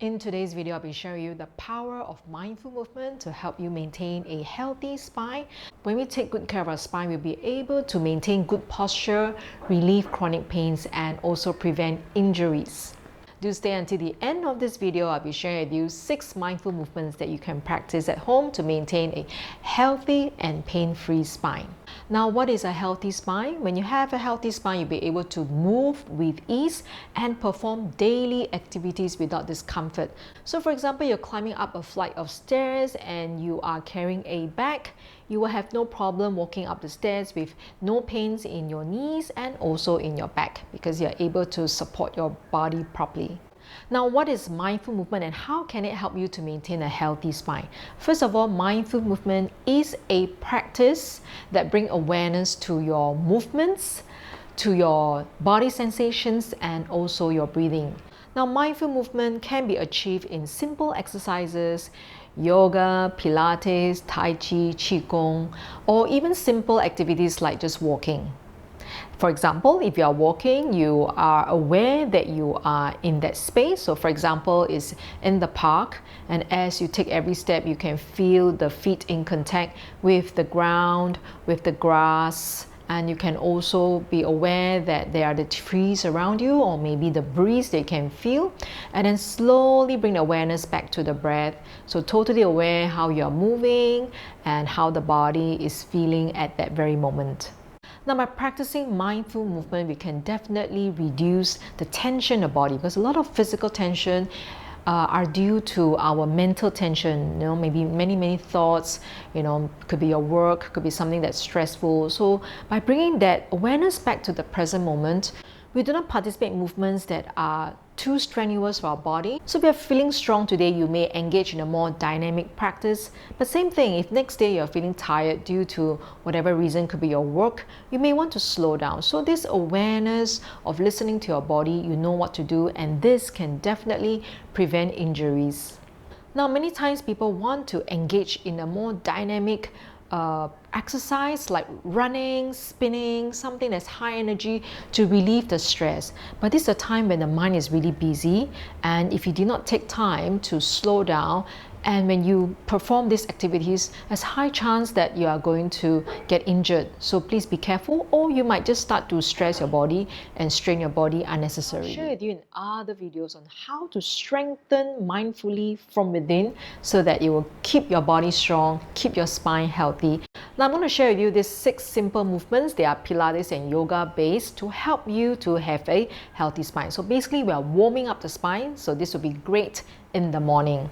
In today's video, I'll be sharing you the power of mindful movement to help you maintain a healthy spine. When we take good care of our spine, we'll be able to maintain good posture, relieve chronic pains, and also prevent injuries. Do stay until the end of this video. I'll be sharing with you 6 mindful movements that you can practice at home to maintain a healthy and pain-free spine. Now, what is a healthy spine? When you have a healthy spine, you'll be able to move with ease and perform daily activities without discomfort. So for example, you're climbing up a flight of stairs and you are carrying a bag. You will have no problem walking up the stairs with no pains in your knees and also in your back because you're able to support your body properly. Now, what is mindful movement and how can it help you to maintain a healthy spine? First of all, mindful movement is a practice that brings awareness to your movements, to your body sensations, and also your breathing. Now, mindful movement can be achieved in simple exercises, yoga, Pilates, Tai Chi, Qigong, or even simple activities like just walking. For example, if you are walking, you are aware that you are in that space. So for example, it's in the park, and as you take every step, you can feel the feet in contact with the ground, with the grass, and you can also be aware that there are the trees around you or maybe the breeze that you can feel, and then slowly bring the awareness back to the breath. So totally aware how you're moving and how the body is feeling at that very moment. Now, by practicing mindful movement, we can definitely reduce the tension in the body because a lot of physical tension are due to our mental tension, maybe many thoughts, could be your work, could be something that's stressful. So by bringing that awareness back to the present moment, we do not participate in movements that are too strenuous for our body. So if you're feeling strong today, you may engage in a more dynamic practice. But same thing, if next day you're feeling tired due to whatever reason, could be your work, you may want to slow down. So this awareness of listening to your body, you know what to do, and this can definitely prevent injuries. Now, many times people want to engage in a more dynamic exercise like running, spinning, something that's high energy to relieve the stress. But this is a time when the mind is really busy, and if you do not take time to slow down, and when you perform these activities, there's high chance that you are going to get injured. So please be careful, or you might just start to stress your body and strain your body unnecessarily. I'll share with you in other videos on how to strengthen mindfully from within so that it will keep your body strong, keep your spine healthy. Now I'm going to share with you these 6 simple movements. They are Pilates and yoga based to help you to have a healthy spine. So basically we are warming up the spine, so this will be great in the morning.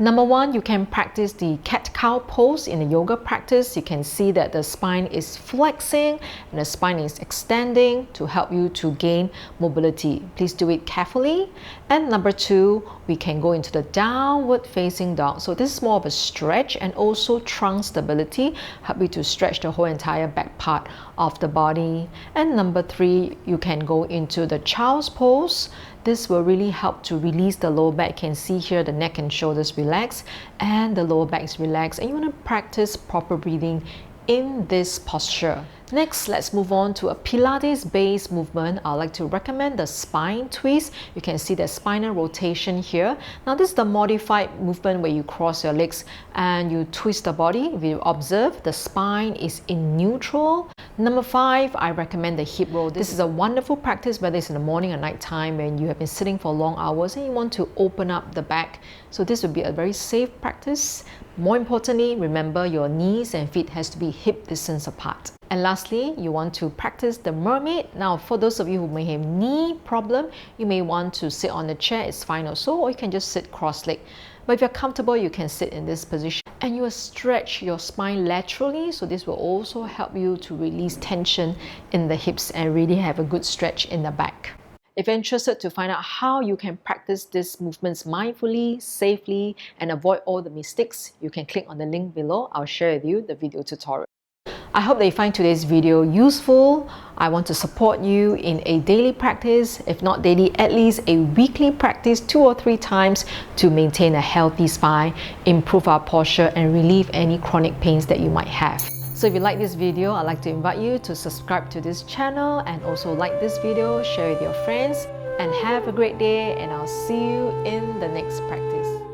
Number 1, you can practice the cat-cow pose in the yoga practice. You can see that the spine is flexing and the spine is extending to help you to gain mobility. Please do it carefully. And number 2, we can go into the downward facing dog. So this is more of a stretch and also trunk stability, help you to stretch the whole entire back part of the body. And number 3, you can go into the child's pose. This will really help to release the lower back. You can see here the neck and shoulders relax and the lower back is relaxed, and you want to practice proper breathing in this posture. Next, let's move on to a Pilates based movement. I'd like to recommend the spine twist. You can see the spinal rotation here. Now this is the modified movement where you cross your legs and you twist the body. If you observe, the spine is in neutral. Number 5, I recommend the hip roll. This is a wonderful practice whether it's in the morning or night time when you have been sitting for long hours and you want to open up the back. So this would be a very safe practice. More importantly, remember your knees and feet has to be hip distance apart. And lastly, you want to practice the mermaid. Now, for those of you who may have knee problem, you may want to sit on the chair, it's fine also, or you can just sit cross-legged. But if you're comfortable, you can sit in this position and you will stretch your spine laterally. So this will also help you to release tension in the hips and really have a good stretch in the back. If you're interested to find out how you can practice these movements mindfully, safely, and avoid all the mistakes, you can click on the link below. I'll share with you the video tutorial. I hope that you find today's video useful. I want to support you in a daily practice, if not daily, at least a weekly practice 2 or 3 times to maintain a healthy spine, improve our posture, and relieve any chronic pains that you might have. So if you like this video, I'd like to invite you to subscribe to this channel and also like this video, share with your friends. and have a great day, and I'll see you in the next practice.